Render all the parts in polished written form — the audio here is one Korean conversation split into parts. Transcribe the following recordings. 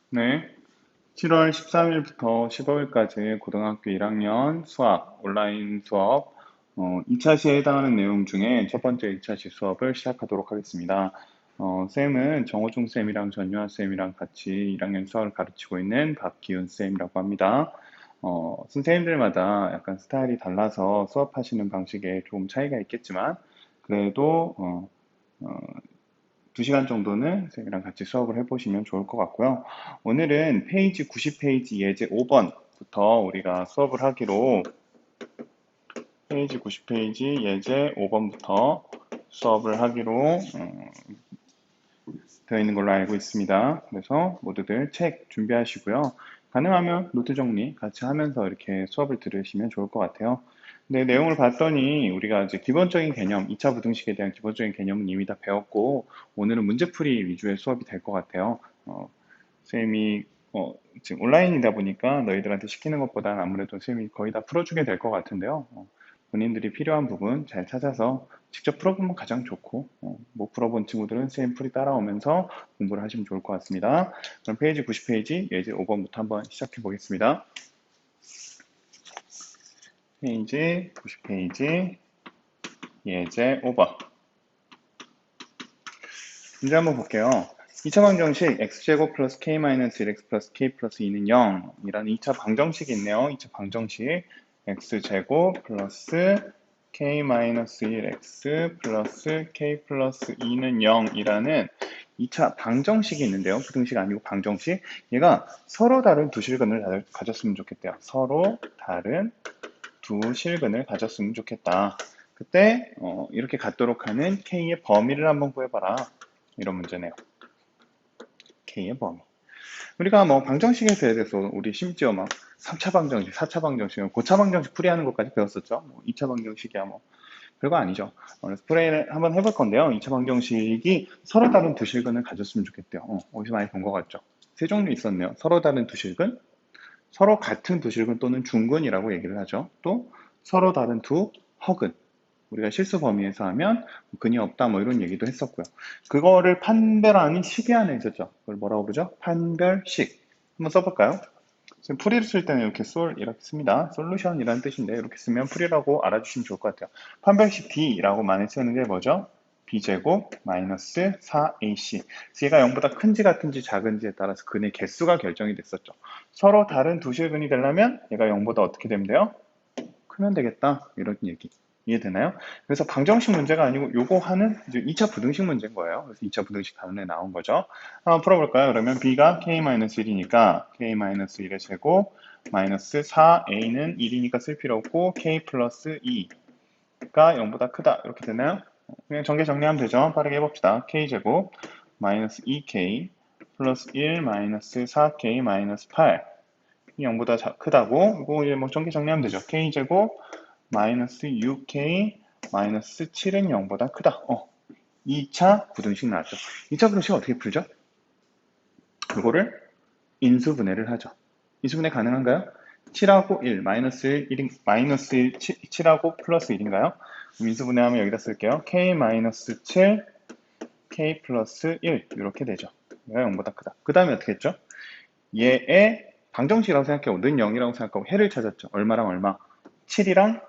네, 7월 13일부터 15일까지 고등학교 1학년 수학, 온라인 수업 2차 시에 해당하는 내용 중에 첫 번째 2차 시 수업을 시작하도록 하겠습니다. 쌤은 정호중 쌤이랑 전유아 쌤이랑 같이 1학년 수학을 가르치고 있는 박기훈 쌤이라고 합니다. 선생님들마다 약간 스타일이 달라서 수업하시는 방식에 조금 차이가 있겠지만, 그래도 2시간 정도는 쌤이랑 같이 수업을 해보시면 좋을 것 같고요. 오늘은 페이지 90페이지 예제 5번부터 우리가 수업을 하기로 페이지 90페이지 예제 5번부터 수업을 하기로 되어 있는 걸로 알고 있습니다. 그래서 모두들 책 준비하시고요. 가능하면 노트 정리 같이 하면서 이렇게 수업을 들으시면 좋을 것 같아요. 근데 내용을 봤더니 우리가 이제 기본적인 개념, 2차 부등식에 대한 기본적인 개념은 이미 다 배웠고, 오늘은 문제풀이 위주의 수업이 될 것 같아요. 쌤이 지금 온라인이다 보니까 너희들한테 시키는 것보다는 아무래도 쌤이 거의 다 풀어주게 될 것 같은데요. 본인들이 필요한 부분 잘 찾아서 직접 풀어보면 가장 좋고, 못 풀어본 친구들은 쌤 풀이 따라오면서 공부를 하시면 좋을 것 같습니다. 그럼 페이지 90페이지 예제 5번부터 한번 시작해 보겠습니다. 페이지 90페이지 예제 5번. 문제 한번 볼게요. 2차 방정식 x제곱 플러스 k-1x 플러스 k 플러스 2는 0이라는 2차 방정식이 있네요. 2차 방정식 x제곱 플러스 k-1x 플러스 k 플러스 2는 0이라는 2차 방정식이 있는데요. 부등식 아니고 방정식. 얘가 서로 다른 두 실근을 가졌으면 좋겠대요. 서로 다른 두 실근을 가졌으면 좋겠다. 그때 이렇게 갖도록 하는 k의 범위를 한번 구해봐라. 이런 문제네요. k의 범위. 우리가 뭐 방정식에 대해서 우리 심지어 막 3차 방정식, 4차 방정식, 고차 방정식 풀이하는 것까지 배웠었죠. 2차 방정식이야 뭐 별거 아니죠. 그래서 풀이를 한번 해볼 건데요. 2차 방정식이 서로 다른 두 실근을 가졌으면 좋겠대요. 어디서 많이 본 것 같죠. 세 종류 있었네요. 서로 다른 두 실근, 서로 같은 두 실근 또는 중근이라고 얘기를 하죠. 또 서로 다른 두 허근. 우리가 실수 범위에서 하면 근이 없다 뭐 이런 얘기도 했었고요. 그거를 판별하는 식이 하나 있었죠. 그걸 뭐라고 부르죠? 판별식. 한번 써볼까요? 지금 풀이를 쓸 때는 이렇게 이렇게 씁니다. 솔루션이라는 뜻인데 이렇게 쓰면 풀이라고 알아주시면 좋을 것 같아요. 판별식 D라고 많이 쓰는 게 뭐죠? B제곱 마이너스 4AC. C가 0보다 큰지 같은지 작은지에 따라서 근의 개수가 결정이 됐었죠. 서로 다른 두 실근이 되려면 얘가 0보다 어떻게 되면 돼요? 크면 되겠다. 이런 얘기. 이해되나요? 그래서 방정식 문제가 아니고 요거 하는 이제 2차 부등식 문제인 거예요. 그래서 2차 부등식 단원에 나온 거죠. 한번 풀어볼까요? 그러면 b가 k-1이니까 k-1의 제곱 마이너스 4a는 1이니까 쓸 필요 없고 k 플러스 2가 0보다 크다. 이렇게 되나요? 그냥 전개 정리하면 되죠. 빠르게 해봅시다. k제곱 마이너스 2k 플러스 1 마이너스 4k 마이너스 8 0보다 크다고 이거 이제 뭐 전개 정리하면 되죠. k제곱 마이너스 6k 마이너스 7은 0보다 크다. 2차 부등식 나왔죠. 2차 부등식 어떻게 풀죠? 그거를 인수분해를 하죠. 인수분해 가능한가요? 7하고 1, 마이너스 1, 마이너스 1, 7하고 플러스 1인가요? 인수분해하면 여기다 쓸게요. k 마이너스 7, k 플러스 1 이렇게 되죠. 얘가 0보다 크다. 그 다음에 어떻게 했죠? 얘의 방정식이라고 생각하고 는 0이라고 생각하고 해를 찾았죠. 얼마랑 얼마? 7이랑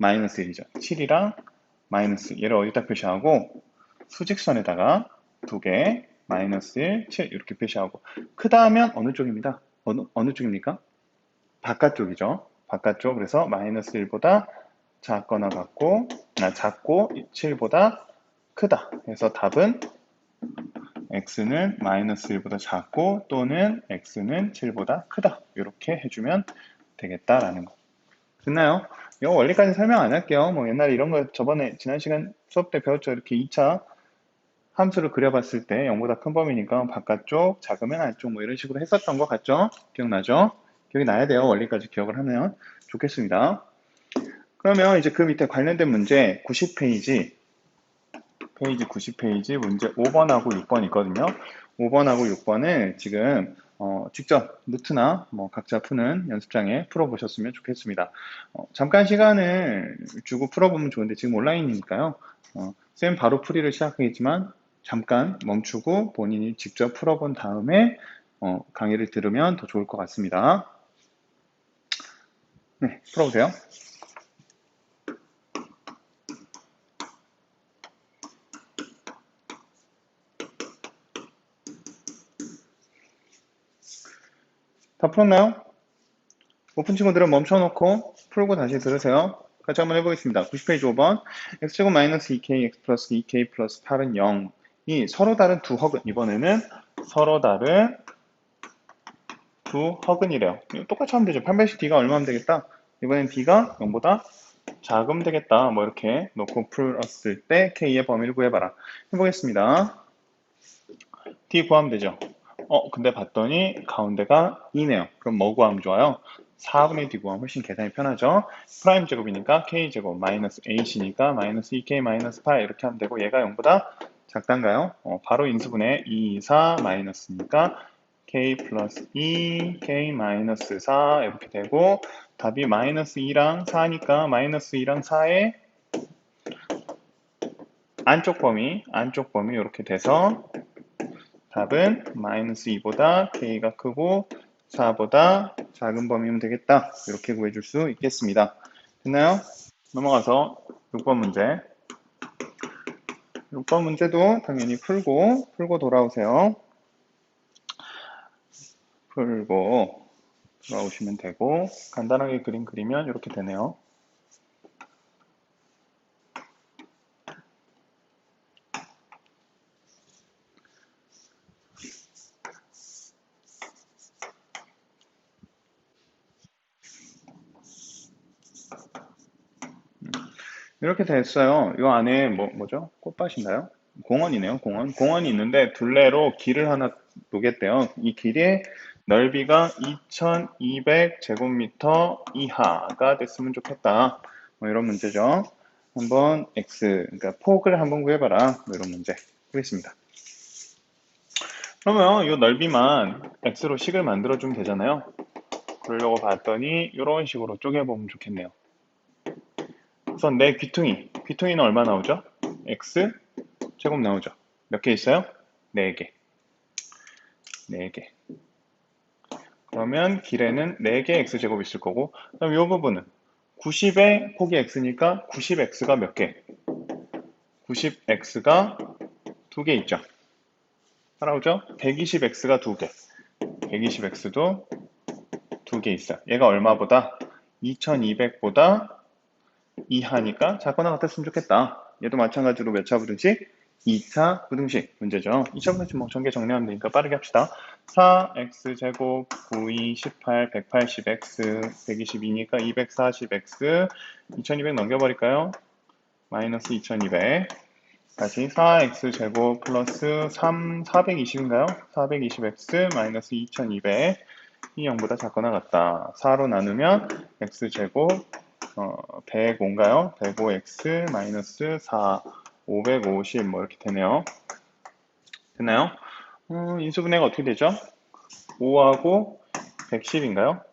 마이너스 1이죠. 7이랑 마이너스 얘를 어디다 표시하고 수직선에다가 두 개, 마이너스 1, 7 이렇게 표시하고 크다 하면 어느 쪽입니다. 어느 쪽입니까? 바깥쪽이죠. 바깥쪽. 그래서 마이너스 1보다 작거나 같고 작고 7보다 크다. 그래서 답은 x는 마이너스 1보다 작고 또는 x는 7보다 크다. 이렇게 해주면 되겠다라는 거. 됐나요? 이거 원리까지 설명 안 할게요. 뭐 옛날에 이런 거 저번에 지난 시간 수업 때 배웠죠. 이렇게 2차 함수를 그려봤을 때 0보다 큰 범위니까 바깥쪽, 작으면 안쪽 뭐 이런 식으로 했었던 거 같죠? 기억나죠? 기억이 나야 돼요. 원리까지 기억을 하면 좋겠습니다. 그러면 이제 그 밑에 관련된 문제 90페이지 페이지 90페이지 문제 5번하고 6번 있거든요. 5번하고 6번을 지금 직접 노트나 뭐 각자 푸는 연습장에 풀어보셨으면 좋겠습니다. 잠깐 시간을 주고 풀어보면 좋은데 지금 온라인이니까요. 쌤 바로 풀이를 시작하겠지만 잠깐 멈추고 본인이 직접 풀어본 다음에 강의를 들으면 더 좋을 것 같습니다. 네, 풀어보세요. 다 풀었나요? 오픈 친구들은 멈춰놓고 풀고 다시 들으세요. 같이 한번 해보겠습니다. 90페이지 5번. x제곱 마이너스 2k, x 플러스 2k 플러스 8은 0이 서로 다른 두 허근, 이번에는 서로 다른 두 허근이래요. 똑같이 하면 되죠. 8배씩 d가 얼마면 되겠다? 이번엔 d가 0보다 작으면 되겠다. 뭐 이렇게 놓고 풀었을 때 k의 범위를 구해봐라. 해보겠습니다. d 구하면 되죠. 근데 봤더니 가운데가 2네요. 그럼 뭐 구하면 좋아요? 4분의 d 구하면 훨씬 계산이 편하죠. 프라임 제곱이니까 k제곱 마이너스 8이니까 마이너스 2k 마이너스 8 이렇게 하면 되고 얘가 0보다 작단가요? 바로 인수분해 2, 4 마이너스니까 k 플러스 2, k 마이너스 4 이렇게 되고 답이 마이너스 2랑 4니까 마이너스 2랑 4의 안쪽 범위 이렇게 돼서 답은 마이너스 2보다 k가 크고 4보다 작은 범위면 되겠다. 이렇게 구해줄 수 있겠습니다. 됐나요? 넘어가서 6번 문제. 6번 문제도 당연히 풀고 돌아오세요. 풀고 돌아오시면 되고 간단하게 그림 그리면 이렇게 되네요. 이렇게 됐어요. 이 안에 뭐죠? 꽃밭인가요? 공원이네요. 공원이 있는데 둘레로 길을 하나 놓겠대요. 이 길의 넓이가 2200제곱미터 이하가 됐으면 좋겠다. 뭐 이런 문제죠. 한번 x, 그러니까 폭을 한번 구해봐라. 뭐 이런 문제 하겠습니다. 그러면 이 넓이만 x로 식을 만들어주면 되잖아요. 그러려고 봤더니 이런 식으로 쪼개보면 좋겠네요. 우선 내 귀퉁이는 얼마 나오죠? x 제곱 나오죠. 몇 개 있어요? 4개. 4개. 그러면 길에는 4개 x제곱 있을 거고 그럼 이 부분은 90의 폭이 x니까 90x가 몇 개? 90x가 2개 있죠. 따라오죠? 120x가 2개. 120x도 2개 있어요. 얘가 얼마보다? 2200보다 이하니까 작거나 같았으면 좋겠다. 얘도 마찬가지로 몇 차 부등식? 2차 부등식 문제죠. 2차 부등식 뭐 전개 정리하면 되니까 빠르게 합시다. 4x제곱 92, 18, 180x, 122니까 240x, 2200 넘겨버릴까요? 마이너스 2200. 다시 4x제곱 플러스 3, 420인가요? 420x 마이너스 2200. 이 0보다 작거나 같다. 4로 나누면 x제곱 105인가요? 105x 마이너스 4, 550 뭐 이렇게 되네요. 됐나요? 인수분해가 어떻게 되죠? 5하고 110인가요?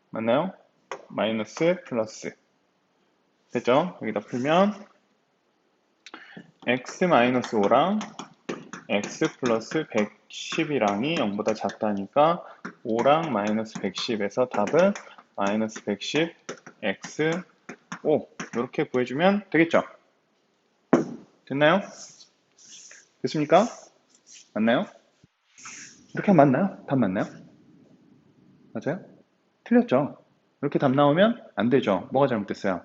맞나요? 마이너스 플러스 됐죠? 여기다 풀면 x 마이너스 5랑 x 플러스 110이랑이 0보다 작다니까 5랑 마이너스 110에서 답은 마이너스 110 x 5 이렇게 구해주면 되겠죠? 됐나요? 됐습니까? 맞나요? 이렇게 하면 맞나요? 답 맞나요? 맞아요? 틀렸죠? 이렇게 답 나오면 안 되죠. 뭐가 잘못됐어요?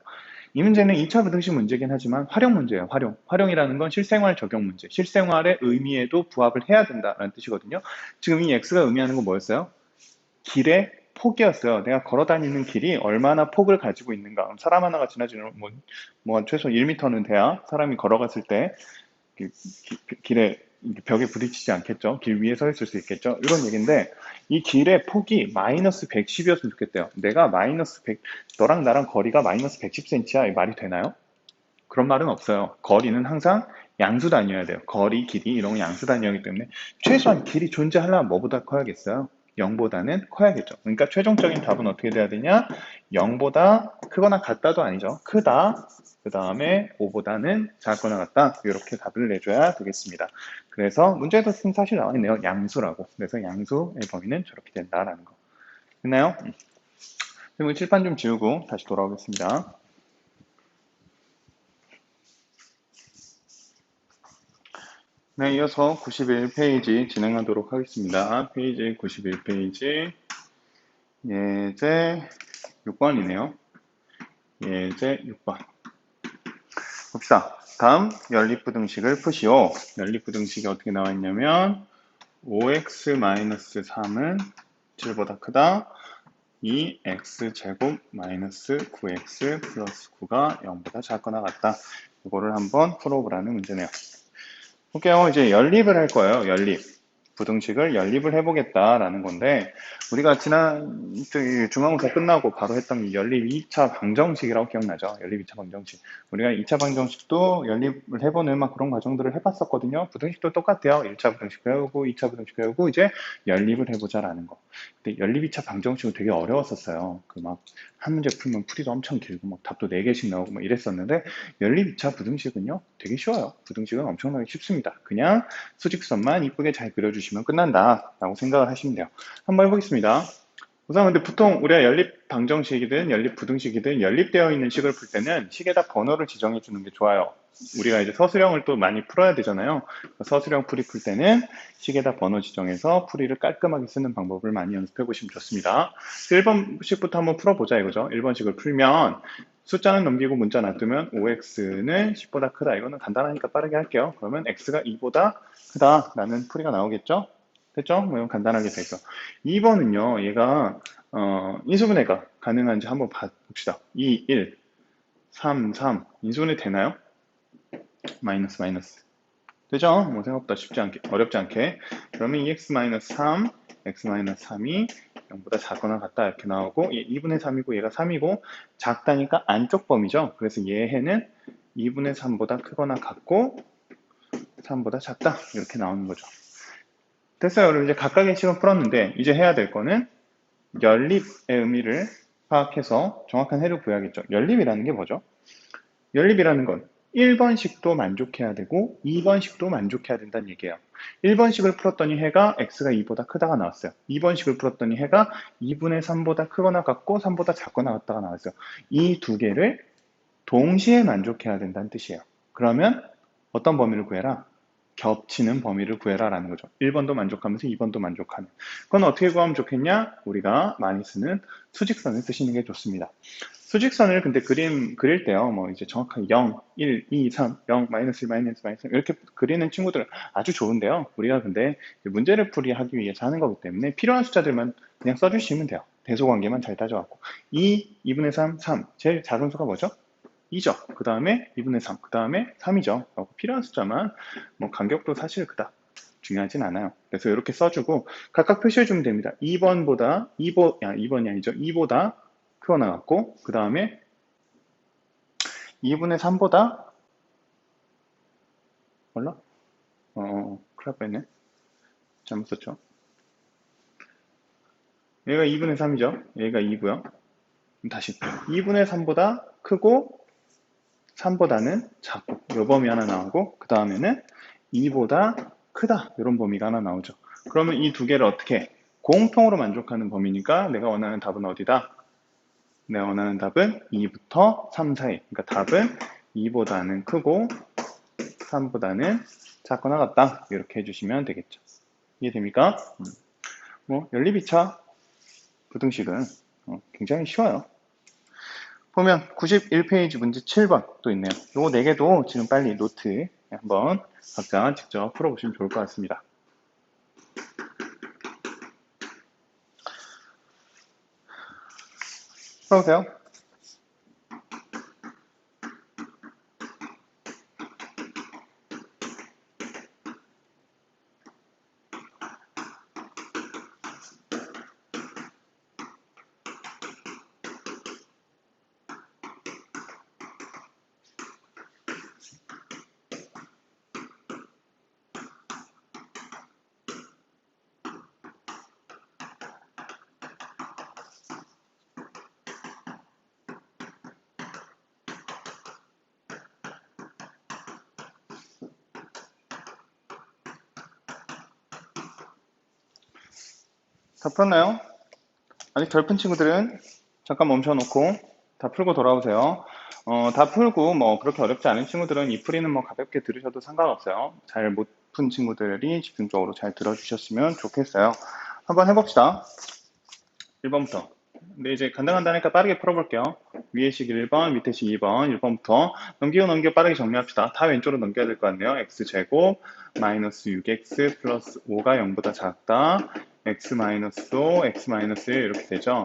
이 문제는 2차 부등식 문제긴 하지만 활용 문제예요. 활용이라는 건 실생활 적용 문제. 실생활의 의미에도 부합을 해야 된다는 뜻이거든요. 지금 이 x가 의미하는 건 뭐였어요? 길의 폭이었어요. 내가 걸어 다니는 길이 얼마나 폭을 가지고 있는가. 사람 하나가 지나지는 뭐 최소 1m는 돼야 사람이 걸어갔을 때 길에 벽에 부딪히지 않겠죠. 길 위에 서 있을 수 있겠죠. 이런 얘기인데 이 길의 폭이 마이너스 110이었으면 좋겠대요. 내가 마이너스 100, 너랑 나랑 거리가 마이너스 110cm야. 이 말이 되나요? 그런 말은 없어요. 거리는 항상 양수 단위여야 돼요. 거리, 길이 이런 건 양수 단위이기 때문에 최소한 길이 존재하려면 뭐보다 커야겠어요? 0보다는 커야겠죠. 그러니까 최종적인 답은 어떻게 돼야 되냐? 0보다 크거나 같다도 아니죠. 크다. 그 다음에 5보다는 작거나 같다. 이렇게 답을 내줘야 되겠습니다. 그래서 문제에도 사실 나와 있네요. 양수라고. 그래서 양수의 범위는 저렇게 된다라는 거. 됐나요? 그럼 칠판 좀 지우고 다시 돌아오겠습니다. 네, 이어서 91페이지 진행하도록 하겠습니다. 페이지 91페이지 예제 6번이네요. 예제 6번. 봅시다. 다음 연립부등식을 푸시오. 연립부등식이 어떻게 나와 있냐면 5x-3은 7보다 크다. 2x제곱 마이너스 9x 플러스 9가 0보다 작거나 같다. 이거를 한번 풀어보라는 문제네요. 볼게요. 이제 연립을 할 거예요. 연립. 부등식을 연립을 해보겠다라는 건데, 우리가 지난 중간고사 끝나고 바로 했던 이 연립 2차 방정식이라고 기억나죠? 연립 2차 방정식. 우리가 2차 방정식도 연립을 해보는 막 그런 과정들을 해봤었거든요. 부등식도 똑같아요. 1차 부등식 배우고 2차 부등식 배우고 이제 연립을 해보자라는 거. 근데 연립 2차 방정식은 되게 어려웠었어요. 그 막 한 문제 풀면 풀이도 엄청 길고 막 답도 4개씩 나오고 막 이랬었는데, 연립 2차 부등식은요 되게 쉬워요. 부등식은 엄청나게 쉽습니다. 그냥 수직선만 이쁘게 잘 그려주시면 끝난다 라고 생각을 하시면 돼요. 한번 해보겠습니다. 우선 근데 보통 우리가 연립 방정식이든 연립 부등식이든 연립되어 있는 식을 풀 때는 식에다 번호를 지정해 주는 게 좋아요. 우리가 이제 서술형을 또 많이 풀어야 되잖아요. 서술형 풀이 풀 때는 식에다 번호 지정해서 풀이를 깔끔하게 쓰는 방법을 많이 연습해 보시면 좋습니다. 1번식부터 한번 풀어보자 이거죠. 1번식을 풀면 숫자는 넘기고 문자 놔두면 5x는 10보다 크다. 이거는 간단하니까 빠르게 할게요. 그러면 x가 2보다 크다 라는 풀이가 나오겠죠? 됐죠? 뭐 이건 간단하게 되죠. 2번은요, 얘가 인수분해가 가능한지 한번 봅시다. 2, 1, 3, 3 인수분해 되나요? 마이너스 마이너스 되죠? 뭐 생각보다 쉽지 않게 어렵지 않게. 그러면 2x-3 x-3이 0보다 작거나 같다 이렇게 나오고 2분의 3이고 얘가 3이고 작다니까 안쪽 범위죠. 그래서 얘는 2분의 3보다 크거나 같고 3보다 작다 이렇게 나오는 거죠. 됐어요. 여러분 이제 각각의 식은 풀었는데 이제 해야 될 거는 연립의 의미를 파악해서 정확한 해를 구해야겠죠. 연립이라는 게 뭐죠? 연립이라는 건 1번식도 만족해야 되고 2번식도 만족해야 된다는 얘기예요. 1번식을 풀었더니 해가 x가 2보다 크다가 나왔어요. 2번식을 풀었더니 해가 2분의 3보다 크거나 같고 3보다 작거나 같다가 나왔어요. 이 두 개를 동시에 만족해야 된다는 뜻이에요. 그러면 어떤 범위를 구해라? 겹치는 범위를 구해라 라는 거죠. 1번도 만족하면서 2번도 만족하는. 그건 어떻게 구하면 좋겠냐? 우리가 많이 쓰는 수직선을 쓰시는 게 좋습니다. 수직선을 근데 그릴 때요, 뭐 이제 정확하게 0, 1, 2, 3, 0, 마이너스 1, 마이너스 3 이렇게 그리는 친구들 아주 좋은데요. 우리가 근데 문제를 풀이하기 위해서 하는 거기 때문에 필요한 숫자들만 그냥 써주시면 돼요. 대소관계만 잘 따져갖고. 2, 2분의 3, 3. 제일 작은 수가 뭐죠? 2죠. 그 다음에 2분의 3, 그 다음에 3이죠. 필요한 숫자만 뭐 간격도 사실 그닥 중요하진 않아요. 그래서 이렇게 써주고 각각 표시해주면 됩니다. 2번보다 2번이 아니죠. 2보다 크거나 같고 그 다음에 2분의 3보다 몰라? 큰일 날 뻔했네. 잘못 썼죠. 얘가 2분의 3이죠. 얘가 2고요. 다시 2분의 3보다 크고 3보다는 작고 이 범위 하나 나오고 그 다음에는 2보다 크다 이런 범위가 하나 나오죠. 그러면 이 두 개를 어떻게 공통으로 만족하는 범위니까 내가 원하는 답은 어디다? 내가 원하는 답은 2부터 3 사이. 그러니까 답은 2보다는 크고 3보다는 작거나 같다. 이렇게 해주시면 되겠죠. 이해됩니까? 뭐 연립 2차 부등식은 굉장히 쉬워요. 보면 91페이지 문제 7번 또 있네요. 요거 4개도 지금 빨리 노트에 한번 각자 직접 풀어보시면 좋을 것 같습니다. 풀어보세요. 다 풀었나요? 아직 덜 푼 친구들은 잠깐 멈춰놓고 다 풀고 돌아오세요. 다 풀고 뭐 그렇게 어렵지 않은 친구들은 이 풀이는 뭐 가볍게 들으셔도 상관없어요. 잘 못 푼 친구들이 집중적으로 잘 들어주셨으면 좋겠어요. 한번 해봅시다. 1번부터. 근데 이제 간단하니까 빠르게 풀어볼게요. 위에 식 1번, 밑에 식 2번, 1번부터 넘기고 빠르게 정리합시다. 다 왼쪽으로 넘겨야 될 것 같네요. x제곱 마이너스 6x 플러스 5가 0보다 작다. x 마이너스 5, x 마이너스 1 이렇게 되죠.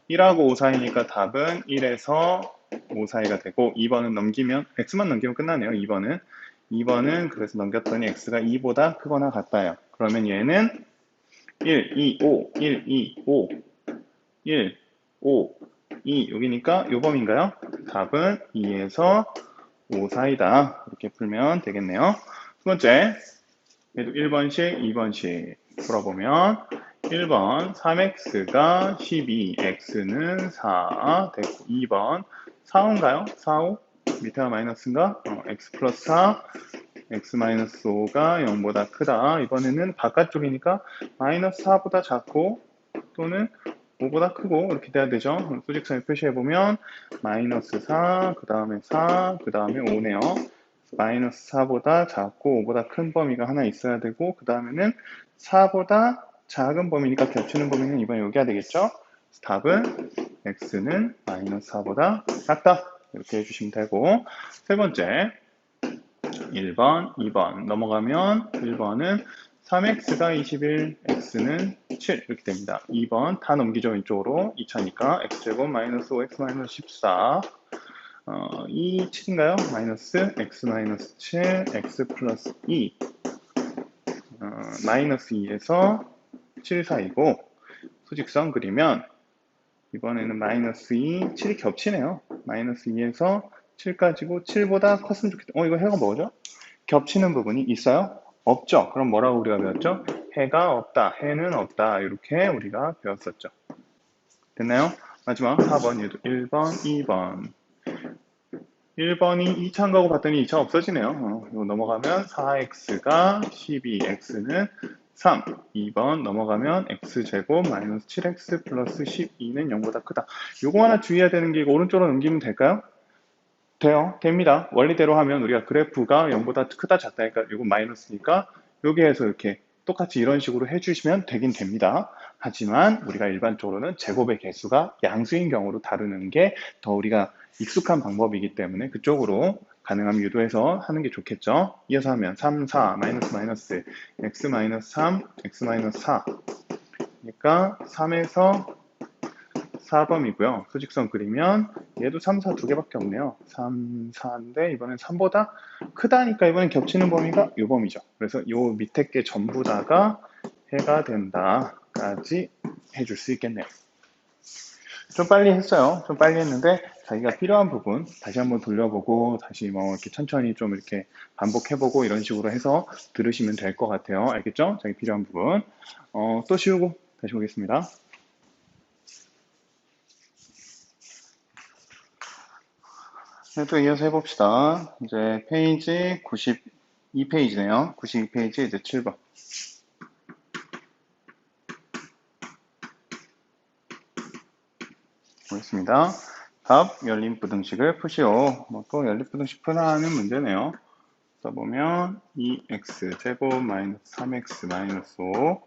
1하고 5 사이니까 답은 1에서 5 사이가 되고 2번은 넘기면 x만 넘기면 끝나네요. 2번은 그래서 넘겼더니 x가 2보다 크거나 같다요. 그러면 얘는 1, 2, 5, 1, 2, 5 1, 5, 2 여기니까 요 범위인가요? 답은 2에서 5 사이다. 이렇게 풀면 되겠네요. 두 번째, 얘도 1번식, 2번식 풀어보면 1번 3x가 12, x는 4 됐고 2번 4호인가요? 4호? 밑에가 마이너스인가? x 플러스 4, x 마이너스 5가 0보다 크다. 이번에는 바깥쪽이니까 마이너스 4보다 작고 또는 5보다 크고 이렇게 돼야 되죠. 수직선을 표시해보면 마이너스 4, 그 다음에 4, 그 다음에 5네요. 마이너스 4보다 작고 5보다 큰 범위가 하나 있어야 되고 그 다음에는 4보다 작은 범위니까 겹치는 범위는 이번에 여기가 되겠죠. 답은 x는 마이너스 4보다 작다. 이렇게 해주시면 되고 세 번째 1번, 2번 넘어가면 1번은 3x가 21, x는 7 이렇게 됩니다. 2번 다 넘기죠 왼쪽으로 2차니까 x제곱 마이너스 5x 마이너스 14 이 7인가요? 마이너스 x 마이너스 7 x 플러스 2 마이너스 2에서 7 사이고 수직선 그리면 이번에는 마이너스 2, 7이 겹치네요. 마이너스 2에서 7까지고 7보다 컸으면 좋겠다. 이거 해가 뭐죠? 겹치는 부분이 있어요? 없죠. 그럼 뭐라고 우리가 배웠죠? 해가 없다, 해는 없다 이렇게 우리가 배웠었죠. 됐나요? 마지막 4번 얘도 1번, 2번 1번이 2차 안 가고 봤더니 2차 없어지네요. 이거 넘어가면 4x가 12, x는 3 2번 넘어가면 x제곱 마이너스 7x 플러스 12는 0보다 크다. 요거 하나 주의해야 되는 게 이거 오른쪽으로 넘기면 될까요? 돼요. 됩니다. 원리대로 하면 우리가 그래프가 0보다 크다 작다니까 이거 마이너스니까 여기에서 이렇게 똑같이 이런 식으로 해주시면 되긴 됩니다. 하지만 우리가 일반적으로는 제곱의 개수가 양수인 경우로 다루는 게 더 우리가 익숙한 방법이기 때문에 그쪽으로 가능하면 유도해서 하는 게 좋겠죠. 이어서 하면 3, 4, 마이너스 마이너스 x 마이너스 3, x 마이너스 4 그러니까 3에서 4범이고요. 수직선 그리면 얘도 3, 4 두 개밖에 없네요. 3, 4인데 이번엔 3보다 크다니까 이번엔 겹치는 범위가 이 범위죠. 그래서 요 밑에 게 전부 다가 해가 된다까지 해줄 수 있겠네요. 좀 빨리 했어요. 좀 빨리 했는데 자기가 필요한 부분 다시 한번 돌려보고 다시 뭐 이렇게 천천히 좀 이렇게 반복해보고 이런 식으로 해서 들으시면 될 것 같아요. 알겠죠? 자기 필요한 부분. 또 쉬우고 다시 보겠습니다. 네, 또 이어서 해봅시다. 이제 페이지 92페이지네요. 92페이지 이제 7번. 보겠습니다. 답 열린 부등식을 푸시오. 또 열린 부등식 푸라는 문제네요. 써보면 2x 제곱 마이너스 3x 마이너스 5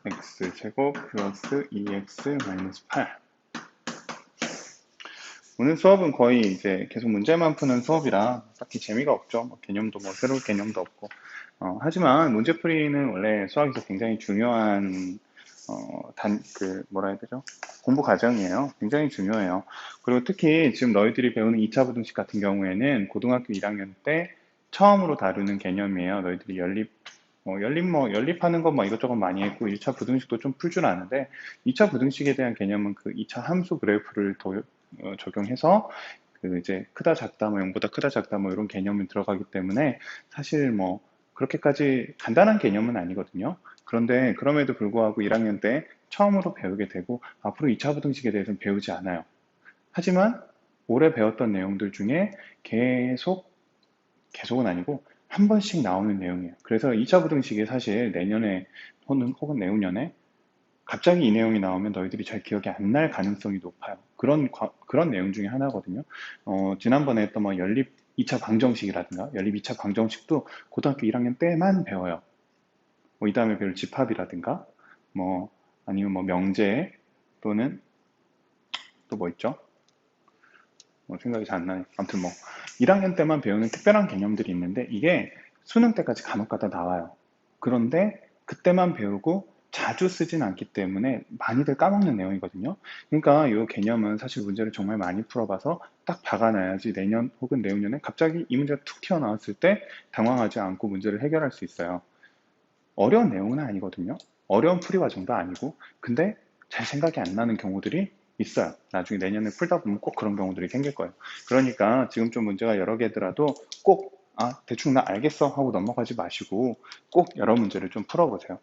x 제곱 플러스 2x 마이너스 8 오늘 수업은 거의 이제 계속 문제만 푸는 수업이라 딱히 재미가 없죠. 개념도 새로운 개념도 없고. 하지만 문제풀이는 원래 수학에서 굉장히 중요한, 뭐라 해야 되죠? 공부 과정이에요. 굉장히 중요해요. 그리고 특히 지금 너희들이 배우는 2차 부등식 같은 경우에는 고등학교 1학년 때 처음으로 다루는 개념이에요. 너희들이 연립하는 거 이것저것 많이 했고 1차 부등식도 좀 풀 줄 아는데 2차 부등식에 대한 개념은 그 2차 함수 그래프를 적용해서 그 이제 크다 작다 0보다 크다 작다 이런 개념이 들어가기 때문에 사실 그렇게까지 간단한 개념은 아니거든요. 그런데 그럼에도 불구하고 1학년 때 처음으로 배우게 되고 앞으로 2차 부등식에 대해서는 배우지 않아요. 하지만 올해 배웠던 내용들 중에 계속은 아니고 한 번씩 나오는 내용이에요. 그래서 2차 부등식이 사실 내년에 혹은 내후년에 갑자기 이 내용이 나오면 너희들이 잘 기억이 안 날 가능성이 높아요. 그런 내용 중에 하나거든요. 지난번에 했던 뭐 연립 2차 방정식이라든가 연립 2차 방정식도 고등학교 1학년 때만 배워요. 뭐 이 다음에 배울 집합이라든가 뭐 아니면 뭐 명제 또는 또 뭐 있죠? 생각이 잘 안 나네. 아무튼 뭐 1학년 때만 배우는 특별한 개념들이 있는데 이게 수능 때까지 간혹가다 나와요. 그런데 그때만 배우고 자주 쓰진 않기 때문에 많이들 까먹는 내용이거든요. 그러니까 이 개념은 사실 문제를 정말 많이 풀어봐서 딱 박아놔야지 내년 혹은 내후년에 갑자기 이 문제가 툭 튀어나왔을 때 당황하지 않고 문제를 해결할 수 있어요. 어려운 내용은 아니거든요. 어려운 풀이 과정도 아니고 근데 잘 생각이 안 나는 경우들이 있어요. 나중에 내년에 풀다 보면 꼭 그런 경우들이 생길 거예요. 그러니까 지금 좀 문제가 여러 개더라도 꼭 대충 나 알겠어 하고 넘어가지 마시고 꼭 여러 문제를 좀 풀어보세요.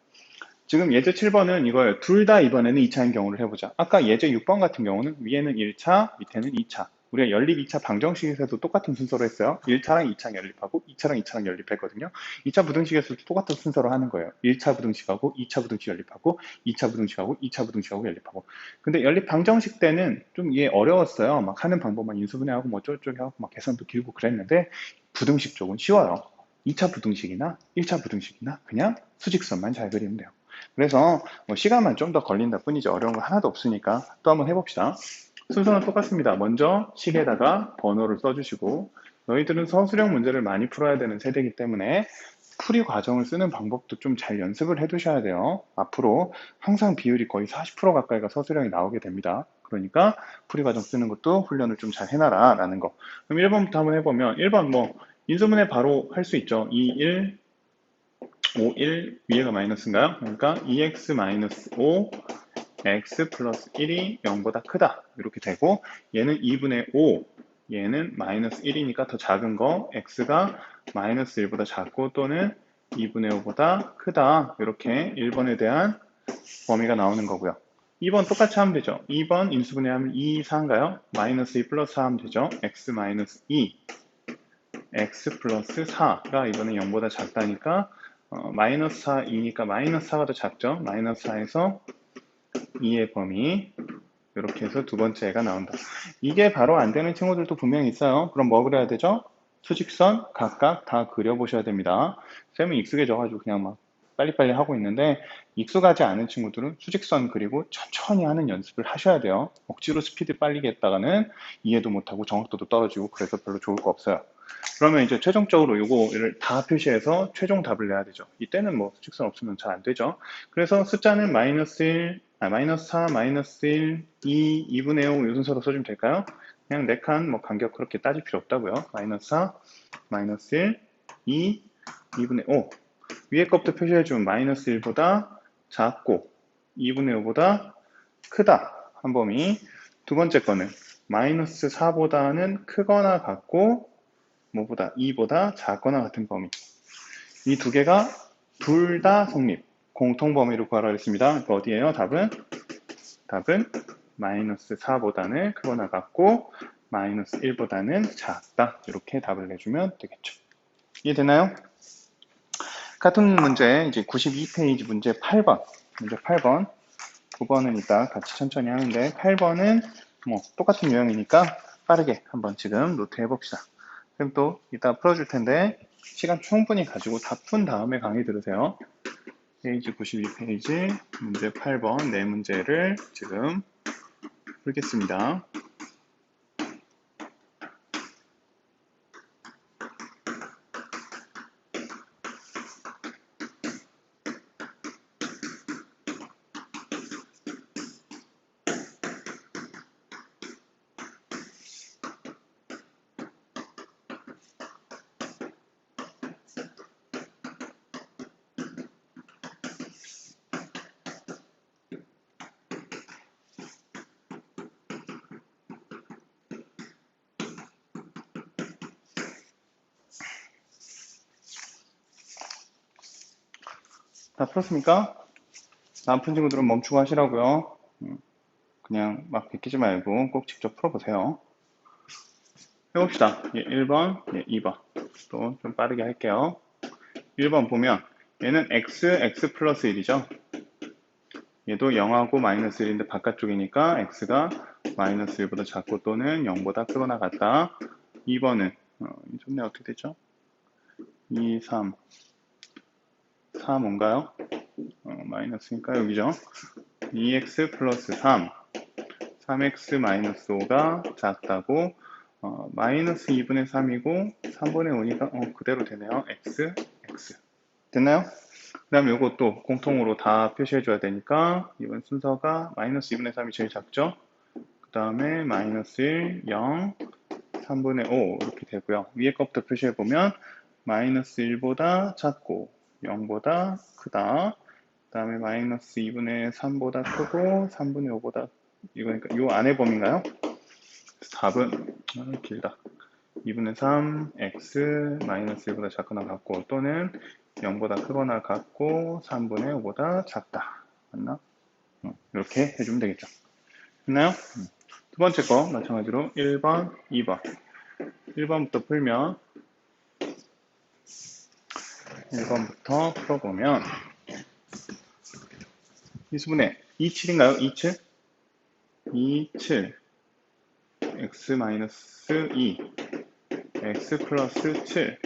지금 예제 7번은 이거예요. 둘 다 이번에는 2차인 경우를 해보자. 아까 예제 6번 같은 경우는 위에는 1차, 밑에는 2차. 우리가 연립 2차 방정식에서도 똑같은 순서로 했어요. 1차랑 2차 연립하고 2차랑 2차랑 연립했거든요. 2차 부등식에서도 똑같은 순서로 하는 거예요. 1차 부등식하고 2차 부등식 연립하고 2차 부등식하고 2차 부등식하고 연립하고. 근데 연립 방정식 때는 좀 이게 어려웠어요. 막 하는 방법만 인수분해하고 뭐 어쩌고저쩌고 하고 막 계산도 길고 그랬는데 부등식 쪽은 쉬워요. 2차 부등식이나 1차 부등식이나 그냥 수직선만 잘 그리면 돼요. 그래서 뭐 시간만 좀 더 걸린다 뿐이지 어려운 거 하나도 없으니까 또 한번 해봅시다. 순서는 똑같습니다. 먼저 식에다가 번호를 써주시고 너희들은 서술형 문제를 많이 풀어야 되는 세대이기 때문에 풀이 과정을 쓰는 방법도 좀 잘 연습을 해 두셔야 돼요. 앞으로 항상 비율이 거의 40% 가까이가 서술형이 나오게 됩니다. 그러니까 풀이 과정 쓰는 것도 훈련을 좀 잘 해놔라 라는 거. 그럼 1번부터 한번 해보면 1번 뭐 인수분해 바로 할 수 있죠. 2, 1, 5, 1 위에가 마이너스인가요? 그러니까 2x-5 x 플러스 1이 0보다 크다 이렇게 되고 얘는 2분의 5 얘는 마이너스 1이니까 더 작은 거 x가 마이너스 1보다 작고 또는 2분의 5보다 크다 이렇게 1번에 대한 범위가 나오는 거고요. 2번 똑같이 하면 되죠. 2번 인수분해하면 2, 4인가요? 마이너스 2 플러스 4 하면 되죠. x 마이너스 2 x 플러스 4가 이번에 0보다 작다니까 마이너스 4, 2니까 마이너스 4가 더 작죠. 마이너스 4에서 2의 범위 이렇게 해서 두 번째 애가 나온다. 이게 바로 안 되는 친구들도 분명히 있어요. 그럼 뭐 그려야 되죠? 수직선 각각 다 그려보셔야 됩니다. 쌤은 익숙해져가지고 그냥 막 빨리빨리 하고 있는데 익숙하지 않은 친구들은 수직선 그리고 천천히 하는 연습을 하셔야 돼요. 억지로 스피드 빨리게 했다가는 이해도 못하고 정확도도 떨어지고 그래서 별로 좋을 거 없어요. 그러면 이제 최종적으로 이거를 다 표시해서 최종 답을 내야 되죠. 이때는 뭐 수직선 없으면 잘 안 되죠. 그래서 숫자는 마이너스 1, 마이너스 4, 마이너스 1, 2, 2분의 5 이 순서로 써주면 될까요? 그냥 4칸 뭐 간격 그렇게 따질 필요 없다고요. 마이너스 4, 마이너스 1, 2, 2분의 5 위에 것부터 표시해주면 마이너스 1보다 작고 2분의 5보다 크다 한 범위. 두 번째 거는 마이너스 4보다는 크거나 같고 뭐보다 2보다 작거나 같은 범위. 이 두 개가 둘 다 성립. 공통 범위로 구하라 했습니다. 어디에요? 답은 마이너스 4보다는 크거나 같고 마이너스 1보다는 작다. 이렇게 답을 내주면 되겠죠. 이해되나요? 같은 문제 이제 92페이지 문제 8번. 문제 8번. 9번은 이따 같이 천천히 하는데 8번은 뭐 똑같은 유형이니까 빠르게 한번 지금 노트 해봅시다. 그럼 또 이따 풀어줄 텐데 시간 충분히 가지고 다 푼 다음에 강의 들으세요. 페이지 92페이지 문제 8번 네 문제를 지금 풀겠습니다. 다 풀었습니까? 안 푼 친구들은 멈추고 하시라고요. 그냥 막 베끼지 말고 꼭 직접 풀어보세요. 해봅시다. 1번, 2번. 또 좀 빠르게 할게요. 1번 보면 얘는 x 플러스 1이죠. 얘도 0하고 마이너스 1인데 바깥쪽이니까 x가 마이너스 1보다 작고 또는 0보다 크거나 같다. 2번은 좋네. 어떻게 되죠? 2, 3, 3 뭔가요? 마이너스니까 여기죠. 2x 플러스 3, 3x 마이너스 5가 작다고 마이너스 2분의 3이고 3분의 5니까 그대로 되네요. x, x. 됐나요? 그 다음에 이것도 공통으로 다 표시해줘야 되니까 이번 순서가 마이너스 2분의 3이 제일 작죠? 그 다음에 마이너스 1, 0, 3분의 5 이렇게 되고요. 위에 것부터 표시해보면 마이너스 1보다 작고 0보다 크다. 그 다음에 마이너스 2분의 3보다 크고 3분의 5보다 이거니까 요 안에 범위인가요? 답은 길다. 2분의 3 x 마이너스 1보다 작거나 같고 또는 0보다 크거나 같고 3분의 5보다 작다. 맞나? 이렇게 해주면 되겠죠. 됐나요? 두 번째 거 마찬가지로 1번, 2번. 1번부터 풀면 1번부터 풀어보면 이수분해 27인가요? 27? 27 x 마이너스 2 x 플러스 7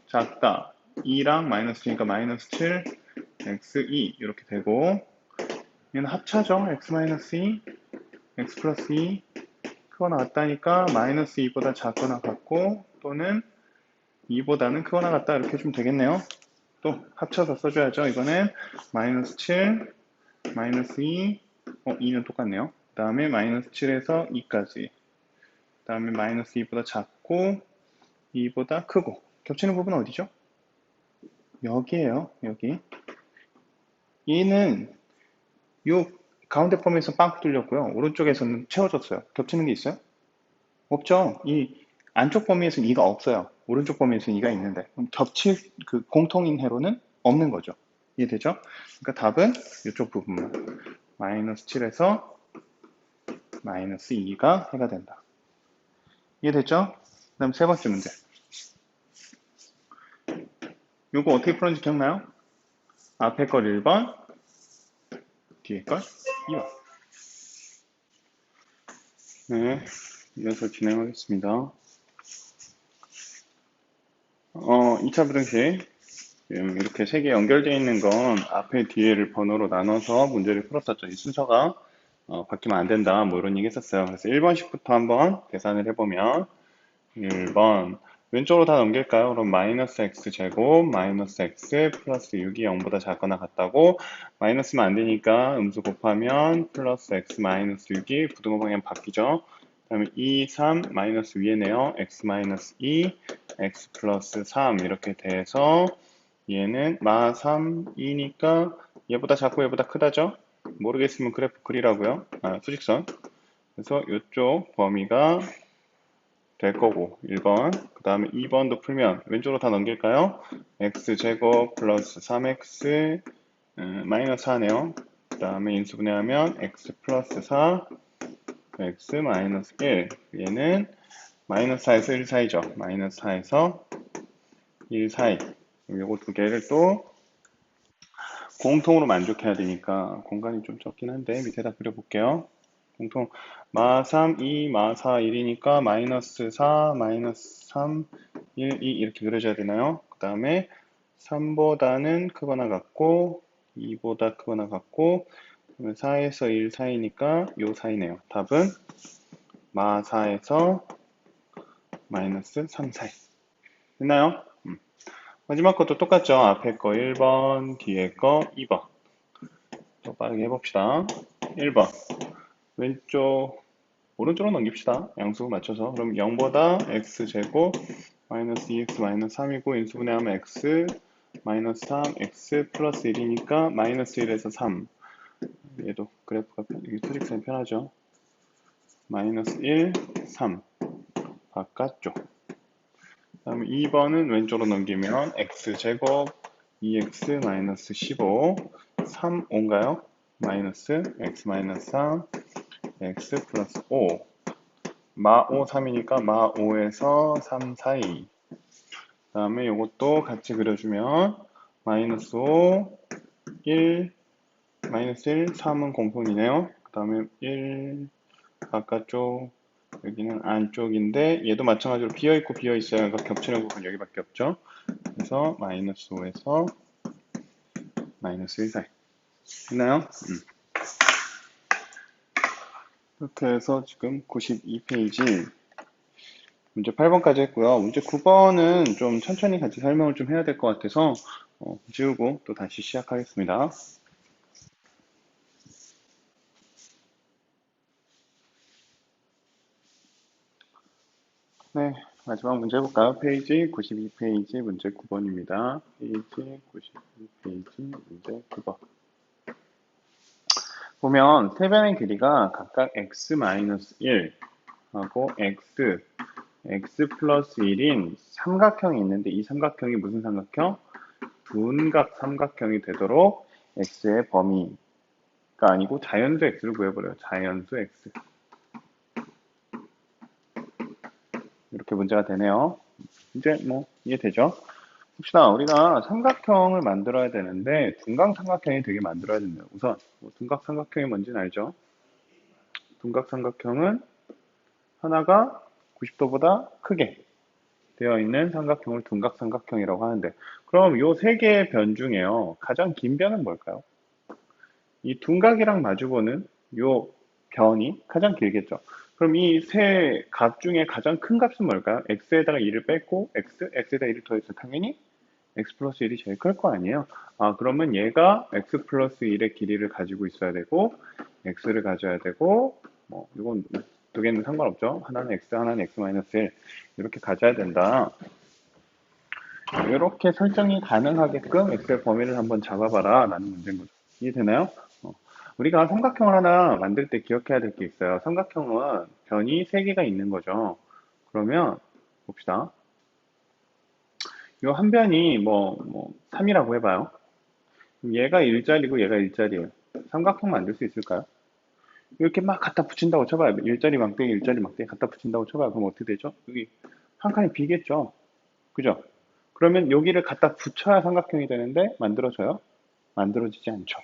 작다 2랑 마이너스 2니까 마이너스 7 x 2 이렇게 되고 얘는 합차죠. x 마이너스 2 x 플러스 2 크거나 같다니까 마이너스 2보다 작거나 같고 또는 2보다는 크거나 같다 이렇게 해주면 되겠네요. 또 합쳐서 써줘야죠. 이거는 마이너스 7 마이너스 2 2는 똑같네요. 그 다음에 마이너스 7에서 2까지 그 다음에 마이너스 2보다 작고 2보다 크고 겹치는 부분은 어디죠? 여기에요. 여기 얘는 요 가운데 범위에서 빵 뚫렸고요. 오른쪽에서는 채워졌어요. 겹치는 게 있어요? 없죠. 이 안쪽 범위에서는 2가 없어요. 오른쪽 범위에서는 2가 있는데 그럼 겹칠 그 공통인 회로는 없는 거죠. 이해되죠? 그러니까 답은 이쪽 부분만 마이너스 7에서 마이너스 2가 해가 된다. 이해됐죠? 그 다음 세 번째 문제. 요거 어떻게 풀었는지 기억나요? 앞에 걸 1번, 뒤에 걸 2번. 네, 이어서 진행하겠습니다. 2차 부등식 이렇게 세 개 연결되어 있는 건 앞에 뒤에를 번호로 나눠서 문제를 풀었었죠. 이 순서가 바뀌면 안 된다 뭐 이런 얘기 했었어요. 그래서 1번씩부터 한번 계산을 해보면 1번 왼쪽으로 다 넘길까요? 그럼 마이너스 x 제곱 마이너스 x 플러스 6이 0보다 작거나 같다고 마이너스면 안 되니까 음수 곱하면 플러스 x 마이너스 6이 부등호 방향 바뀌죠. 그 다음에 2, 3 마이너스 위에네요. x 마이너스 2 x 플러스 3 이렇게 돼서 얘는 마 3, 2니까 얘보다 작고 얘보다 크다죠? 모르겠으면 그래프 그리라고요. 수직선. 그래서 이쪽 범위가 될 거고 1번. 그 다음에 2번도 풀면 왼쪽으로 다 넘길까요? x제곱 플러스 3x 마이너스 4네요. 그 다음에 인수분해하면 x 플러스 4 x 마이너스 1 얘는 마이너스 4에서 1 사이죠. 마이너스 4에서 1 사이. 요거 두 개를 또 공통으로 만족해야 되니까 공간이 좀 적긴 한데 밑에다 그려볼게요. 공통 마 3, 2, 마 4, 1이니까 마이너스 4, 마이너스 3, 1, 2 이렇게 그려져야 되나요? 그 다음에 3보다는 크거나 같고 2보다 크거나 같고 4에서 1 사이니까 요 사이네요. 답은 마 4에서 마이너스 3 사이. 됐나요? 마지막 것도 똑같죠. 앞에 거 1번, 뒤에 거 2번. 또 빠르게 해봅시다. 1번. 왼쪽, 오른쪽으로 넘깁시다. 양수 맞춰서. 그럼 0보다 x제곱 마이너스 2x 마이너스 3이고 인수분해하면 x 마이너스 3, x 플러스 1이니까 마이너스 1에서 3. 얘도 그래프가 수직선이 편하죠. 마이너스 1, 3. 바깥쪽. 그 다음에 2번은 왼쪽으로 넘기면 x제곱 2x 마이너스 15 3, 5인가요? 마이너스 x 마이너스 3 x 플러스 5 마 5, 3이니까 마 5에서 3 사이. 그 다음에 이것도 같이 그려주면 마이너스 5, 1, 마이너스 1, 3은 공통이네요. 그 다음에 1, 바깥쪽, 여기는 안쪽인데 얘도 마찬가지로 비어있고 비어있어요. 그러니까 겹치는 부분 여기밖에 없죠. 그래서 마이너스 5에서 마이너스 1 사이. 됐나요? 이렇게 해서 지금 92페이지 문제 8번까지 했고요. 문제 9번은 좀 천천히 같이 설명을 좀 해야 될 것 같아서 지우고 또 다시 시작하겠습니다. 네, 마지막 문제 해볼까요? 페이지 92페이지 문제 9번입니다. 페이지 92페이지 문제 9번. 보면 세 변의 길이가 각각 x-1 하고 x 플러스 1인 삼각형이 있는데 이 삼각형이 무슨 삼각형? 둔각 삼각형이 되도록 x의 범위가 아니고 자연수 x를 구해버려요. 자연수 x. 이렇게 문제가 되네요. 이제 뭐 이해되죠? 봅시다. 우리가 삼각형을 만들어야 되는데 둔각 삼각형이 되게 만들어야 된다. 우선 둔각 삼각형이 뭔지는 알죠? 둔각 삼각형은 하나가 90도보다 크게 되어 있는 삼각형을 둔각 삼각형이라고 하는데 그럼 요 세 개의 변 중에요. 가장 긴 변은 뭘까요? 이 둔각이랑 마주보는 요 변이 가장 길겠죠. 그럼 이 세 값 중에 가장 큰 값은 뭘까요? x에다가 2를 뺐고 x에다 2를 더해서 당연히 x 플러스 1이 제일 클 거 아니에요? 아, 그러면 얘가 x 플러스 1의 길이를 가지고 있어야 되고 x를 가져야 되고 뭐 이건 두 개는 상관없죠. 하나는 x, 하나는 x 마이너스 1 이렇게 가져야 된다. 이렇게 설정이 가능하게끔 x의 범위를 한번 잡아봐라 라는 문제인 거죠. 이해되나요? 우리가 삼각형을 하나 만들 때 기억해야 될 게 있어요. 삼각형은 변이 3개가 있는 거죠. 그러면 봅시다. 이 한 변이 3이라고 해봐요. 그럼 얘가 일자리고 얘가 일자리예요. 삼각형 만들 수 있을까요? 이렇게 막 갖다 붙인다고 쳐봐요. 일자리 막대기 일자리 막대기 갖다 붙인다고 쳐봐요. 그럼 어떻게 되죠? 여기 한 칸이 비겠죠. 그죠? 그러면 여기를 갖다 붙여야 삼각형이 되는데 만들어져요? 만들어지지 않죠.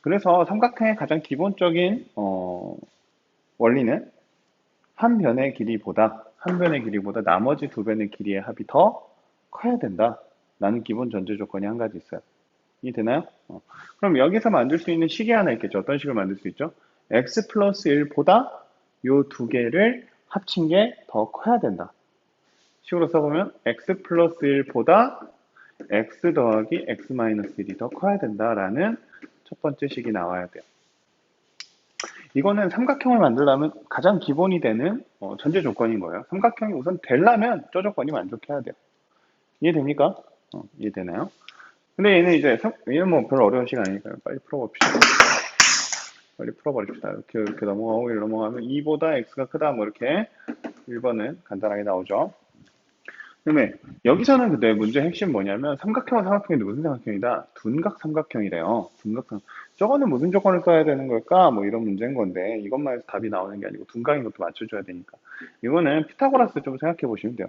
그래서 삼각형의 가장 기본적인 원리는 한 변의 길이보다 나머지 두 변의 길이의 합이 더 커야 된다. 라는 기본 전제 조건이 한 가지 있어요. 이해되나요? 그럼 여기서 만들 수 있는 식이 하나 있겠죠. 어떤 식을 만들 수 있죠? x 플러스 1보다 요 두 개를 합친 게 더 커야 된다. 식으로 써보면 x 플러스 1보다 x 더하기 x 마이너스 1이 더 커야 된다라는 첫 번째 식이 나와야 돼요. 이거는 삼각형을 만들려면 가장 기본이 되는 전제 조건인 거예요. 삼각형이 우선 되려면 저 조건이 만족해야 돼요. 이해됩니까? 이해되나요? 근데 얘는 뭐 별로 어려운 시간 아니니까요. 빨리 풀어봅시다. 빨리 풀어버립시다. 이렇게 넘어가고 이렇게 넘어가면 2보다 x가 크다 뭐 이렇게 1번은 간단하게 나오죠. 그다음에 여기서는 근데 문제 핵심 뭐냐면 삼각형은 삼각형인데 무슨 삼각형이다? 둔각 삼각형이래요. 저거는 무슨 조건을 써야 되는 걸까? 뭐 이런 문제인 건데 이것만 해서 답이 나오는 게 아니고 둔각인 것도 맞춰줘야 되니까 이거는 피타고라스 좀 생각해 보시면 돼요.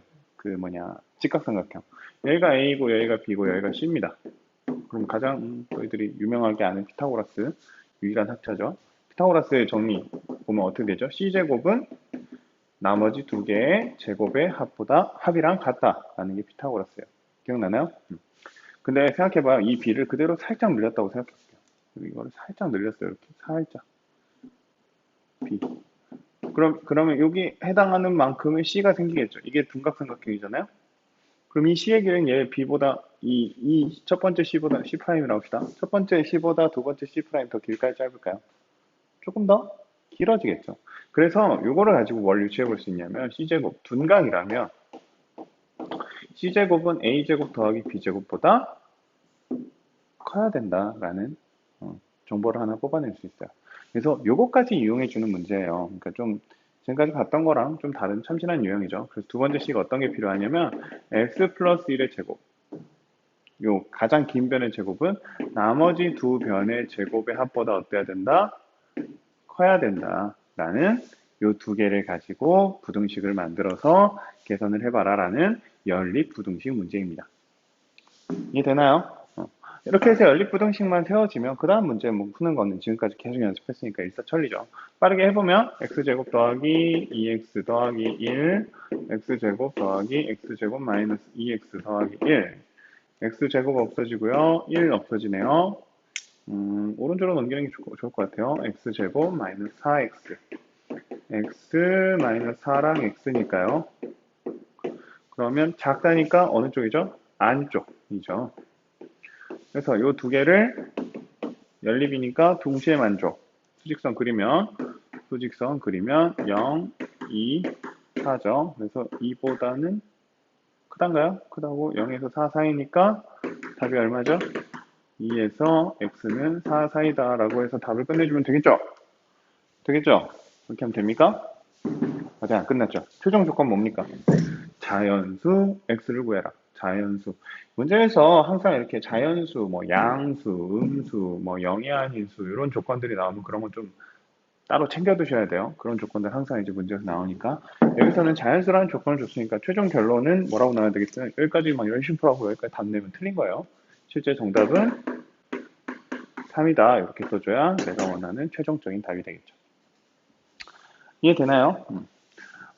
직각삼각형. 여기가 A고 여기가 B고 여기가 C입니다. 그럼 가장 저희들이 유명하게 아는 피타고라스 유일한 학자죠. 피타고라스의 정리 보면 어떻게 되죠? C제곱은 나머지 두 개의 제곱의 합이랑 같다라는 게 피타고라스예요. 기억나나요? 근데 생각해봐요. 이 B를 그대로 살짝 늘렸다고 생각해볼게요. 이거를 살짝 늘렸어요. 이렇게 살짝. B. 그러면 여기 해당하는 만큼의 C가 생기겠죠. 이게 둔각삼각형이잖아요. 그럼 이 C의 길이는 얘 B보다 이 첫 번째 C보다 C'이라고 합시다. 첫 번째 C보다 두 번째 C' 더 길까요? 짧을까요? 조금 더 길어지겠죠. 그래서 이거를 가지고 뭘 유추해 볼 수 있냐면 C제곱 둔각이라면 C제곱은 A제곱 더하기 B제곱보다 커야 된다라는 정보를 하나 뽑아낼 수 있어요. 그래서 요거까지 이용해 주는 문제예요. 그러니까 좀 지금까지 봤던 거랑 좀 다른 참신한 유형이죠. 그래서 두 번째 C가 어떤 게 필요하냐면 x 플러스 1의 제곱 요 가장 긴 변의 제곱은 나머지 두 변의 제곱의 합보다 어때야 된다? 커야 된다라는 요 두 개를 가지고 부등식을 만들어서 계산을 해봐라 라는 연립 부등식 문제입니다. 이해되나요? 이렇게 해서 연립부등식만 세워지면 그 다음 문제 뭐 푸는 거는 지금까지 계속 연습했으니까 일사천리죠. 빠르게 해보면 x제곱 더하기 2x 더하기 1 x제곱 더하기 x제곱 마이너스 2x 더하기 1 x제곱 없어지고요. 1 없어지네요. 오른쪽으로 넘기는 게 좋을 것 같아요. x제곱 마이너스 4x x 마이너스 4랑 x니까요. 그러면 작다니까 어느 쪽이죠? 안쪽이죠. 그래서 이 두 개를 연립이니까 동시에 만족. 수직선 그리면 0, 2, 4죠. 그래서 2보다는 크단가요? 크다고 0에서 4 사이니까 답이 얼마죠? 2에서 x는 4 사이다 라고 해서 답을 끝내주면 되겠죠? 되겠죠? 그렇게 하면 됩니까? 아직 안 끝났죠? 최종 조건 뭡니까? 자연수 x를 구해라. 자연수. 문제에서 항상 이렇게 자연수, 뭐 양수, 음수, 뭐 영이 아닌 수 이런 조건들이 나오면 그런 건 좀 따로 챙겨 두셔야 돼요. 그런 조건들 항상 이제 문제에서 나오니까. 여기서는 자연수라는 조건을 줬으니까 최종 결론은 뭐라고 나와야 되겠어요? 여기까지 막 이런 심플하고 여기까지 답 내면 틀린 거예요. 실제 정답은 3이다. 이렇게 써줘야 내가 원하는 최종적인 답이 되겠죠. 이해되나요?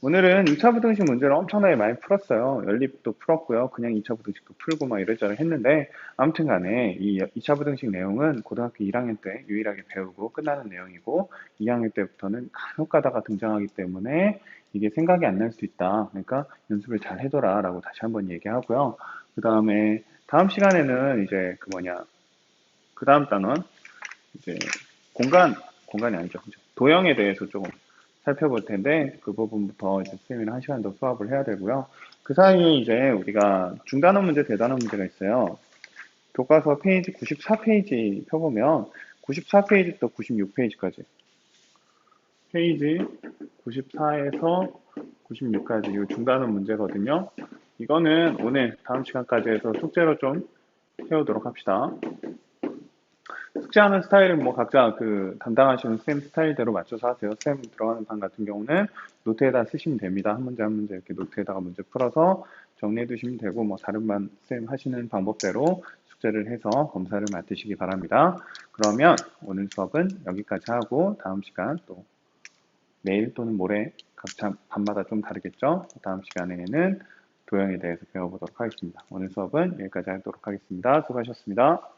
오늘은 2차 부등식 문제를 엄청나게 많이 풀었어요. 연립도 풀었고요. 그냥 2차 부등식도 풀고 막 이래저래 했는데 아무튼 간에 이 2차 부등식 내용은 고등학교 1학년 때 유일하게 배우고 끝나는 내용이고 2학년 때부터는 간혹 가다가 등장하기 때문에 이게 생각이 안 날 수 있다. 그러니까 연습을 잘 해둬라 라고 다시 한번 얘기하고요. 그 다음에 다음 시간에는 이제 그 다음 단원 이제 공간이 아니죠. 도형에 대해서 조금 살펴볼 텐데 그 부분부터 이제 선생님이랑 한 시간 더 수업을 해야 되고요. 그 사이에 이제 우리가 중단원 문제, 대단원 문제가 있어요. 교과서 페이지 94페이지 펴보면 94페이지부터 96페이지까지 페이지 94에서 96까지 이 중단원 문제거든요. 이거는 오늘 다음 시간까지 해서 숙제로 좀 해오도록 합시다. 숙제하는 스타일은 뭐 각자 그 담당하시는 쌤 스타일대로 맞춰서 하세요. 쌤 들어가는 반 같은 경우는 노트에다 쓰시면 됩니다. 한 문제 한 문제 이렇게 노트에다가 문제 풀어서 정리해 두시면 되고 뭐 다른 반 쌤 하시는 방법대로 숙제를 해서 검사를 맡으시기 바랍니다. 그러면 오늘 수업은 여기까지 하고 다음 시간 또 내일 또는 모레 각자 밤마다 좀 다르겠죠? 다음 시간에는 도형에 대해서 배워보도록 하겠습니다. 오늘 수업은 여기까지 하도록 하겠습니다. 수고하셨습니다.